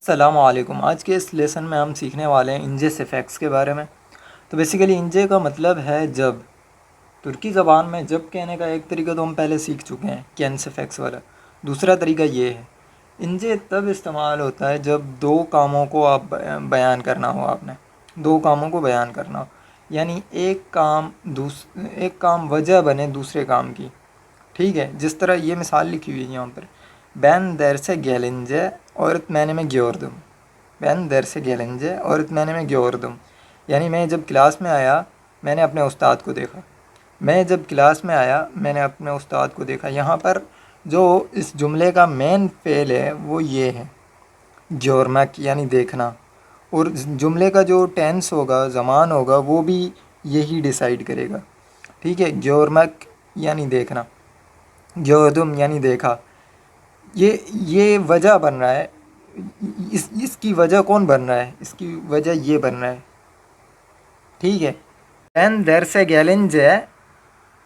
السلام علیکم۔ آج کے اس لیسن میں ہم سیکھنے والے ہیں انجے افیکٹس کے بارے میں۔ تو بیسیکلی انجے کا مطلب ہے جب۔ ترکی زبان میں جب کہنے کا ایک طریقہ تو ہم پہلے سیکھ چکے ہیں، کینس افیکٹس والا۔ دوسرا طریقہ یہ ہے، انجے تب استعمال ہوتا ہے جب دو کاموں کو آپ بیان کرنا ہو، آپ نے دو کاموں کو بیان کرنا ہو، یعنی ایک کام وجہ بنے دوسرے کام کی، ٹھیک ہے۔ جس طرح یہ مثال لکھی ہوئی ہے یہاں پر، بین در سے گیلنجے öğretmenime gördüm۔ بین در سے گیلنجے öğretmenime gördüm، یعنی میں جب کلاس میں آیا میں نے اپنے استاد کو دیکھا۔ میں جب کلاس میں آیا میں نے اپنے استاد کو دیکھا۔ یہاں پر جو اس جملے کا مین فعل ہے وہ یہ ہے، görmek یعنی دیکھنا، اور جملے کا جو ٹینس ہوگا، زمان ہوگا، وہ بھی یہی ڈیسائیڈ کرے گا، ٹھیک ہے۔ görmek یعنی دیکھنا، gördüm یعنی دیکھا، یہ وجہ بن رہا ہے۔ اس کی وجہ کون بن رہا ہے؟ اس کی وجہ یہ بن رہا ہے، ٹھیک ہے۔ ben derse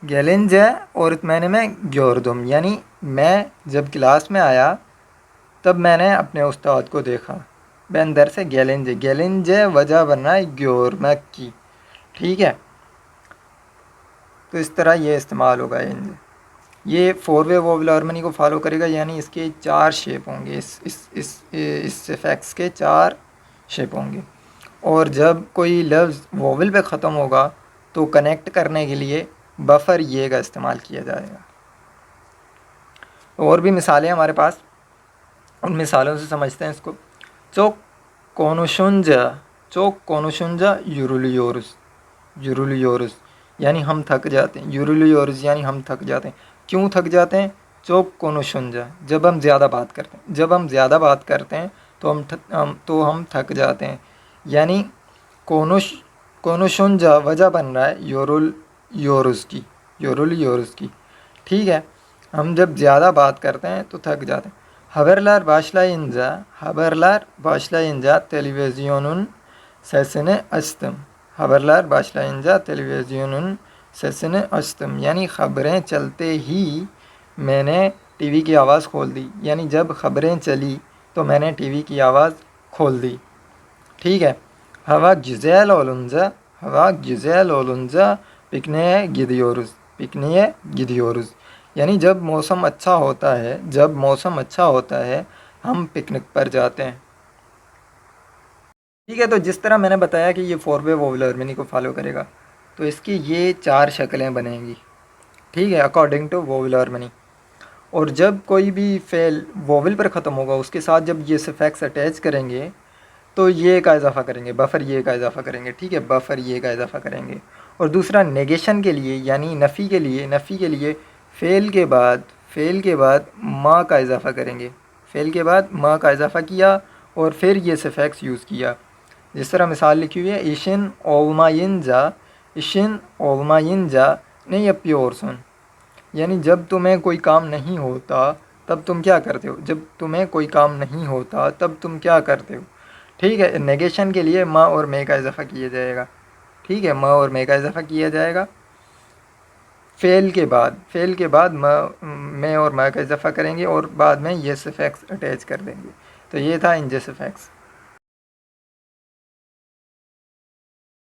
gelince öğretmenime gördüm، یعنی میں جب کلاس میں آیا تب میں نے اپنے استاد کو دیکھا۔ ben derse gelince وجہ بن رہا ہے görmek کی، ٹھیک ہے۔ تو اس طرح یہ استعمال ہوگا یہ 4 وے ووول ہارمنی کو فالو کرے گا، یعنی اس کے 4 شیپ ہوں گے، اس افیکٹس کے 4 شیپ ہوں گے۔ اور جب کوئی لفظ ووول پہ ختم ہوگا تو کنیکٹ کرنے کے لیے بفر یہ کا استعمال کیا جائے گا۔ اور بھی مثالیں ہمارے پاس، ان مثالوں سے سمجھتے ہیں اس کو۔ çok konuşunca yoruluyoruz یعنی ہم تھک جاتے ہیں، yoruluyoruz یعنی ہم تھک جاتے ہیں۔ کیوں تھک جاتے ہیں؟ çok konuşunca جب ہم زیادہ بات کرتے ہیں، جب ہم زیادہ بات کرتے ہیں تو ہم تھک جاتے ہیں، یعنی konuşunca وجہ بن رہا ہے yoruluyoruz کی، ٹھیک ہے۔ ہم جب زیادہ بات کرتے ہیں تو تھک جاتے ہیں۔ haberler başlayınca televizyonun sesini açtım۔ haberler başlayınca televizyonun sesini açtım، یعنی خبریں چلتے ہی میں نے ٹی وی کی آواز کھول دی، یعنی جب خبریں چلی تو میں نے ٹی وی کی آواز کھول دی، ٹھیک ہے۔ hava güzel olunca pikniğe gidiyoruz، یعنی جب موسم اچھا ہوتا ہے ہم پکنک پر جاتے ہیں، ٹھیک ہے۔ تو جس طرح میں نے بتایا کہ یہ 4 وے ووول ہارمنی کو فالو کرے گا، تو اس کی یہ 4 شکلیں بنیں گی، ٹھیک ہے، اکارڈنگ ٹو ووول ہارمنی۔ اور جب کوئی بھی فعل ووول پر ختم ہوگا اس کے ساتھ جب یہ سفیکس اٹیچ کریں گے تو یہ کا اضافہ کریں گے، بفر یہ کا اضافہ کریں گے، ٹھیک ہے، بفر یہ کا اضافہ کریں گے۔ اور دوسرا نیگیشن کے لیے یعنی نفی کے لیے فعل کے بعد ما کا اضافہ کریں گے، فعل کے بعد ما کا اضافہ کیا اور پھر یہ سفیکس یوز کیا۔ جس طرح مثال لکھی ہوئی ہے، işin olmayınca ne yapıyorsun، یعنی جب تمہیں کوئی کام نہیں ہوتا تب تم کیا کرتے ہو، جب تمہیں کوئی کام نہیں ہوتا تب تم کیا کرتے ہو، ٹھیک ہے۔ نیگیشن کے لیے ما اور میں کا اضافہ کیا جائے گا، ٹھیک ہے، ما اور میں کا اضافہ کیا جائے گا فعل کے بعد میں اور ما کا اضافہ کریں گے اور بعد میں یہ سفیکس اٹیچ کر دیں گے۔ تو یہ تھا انجے سفیکس۔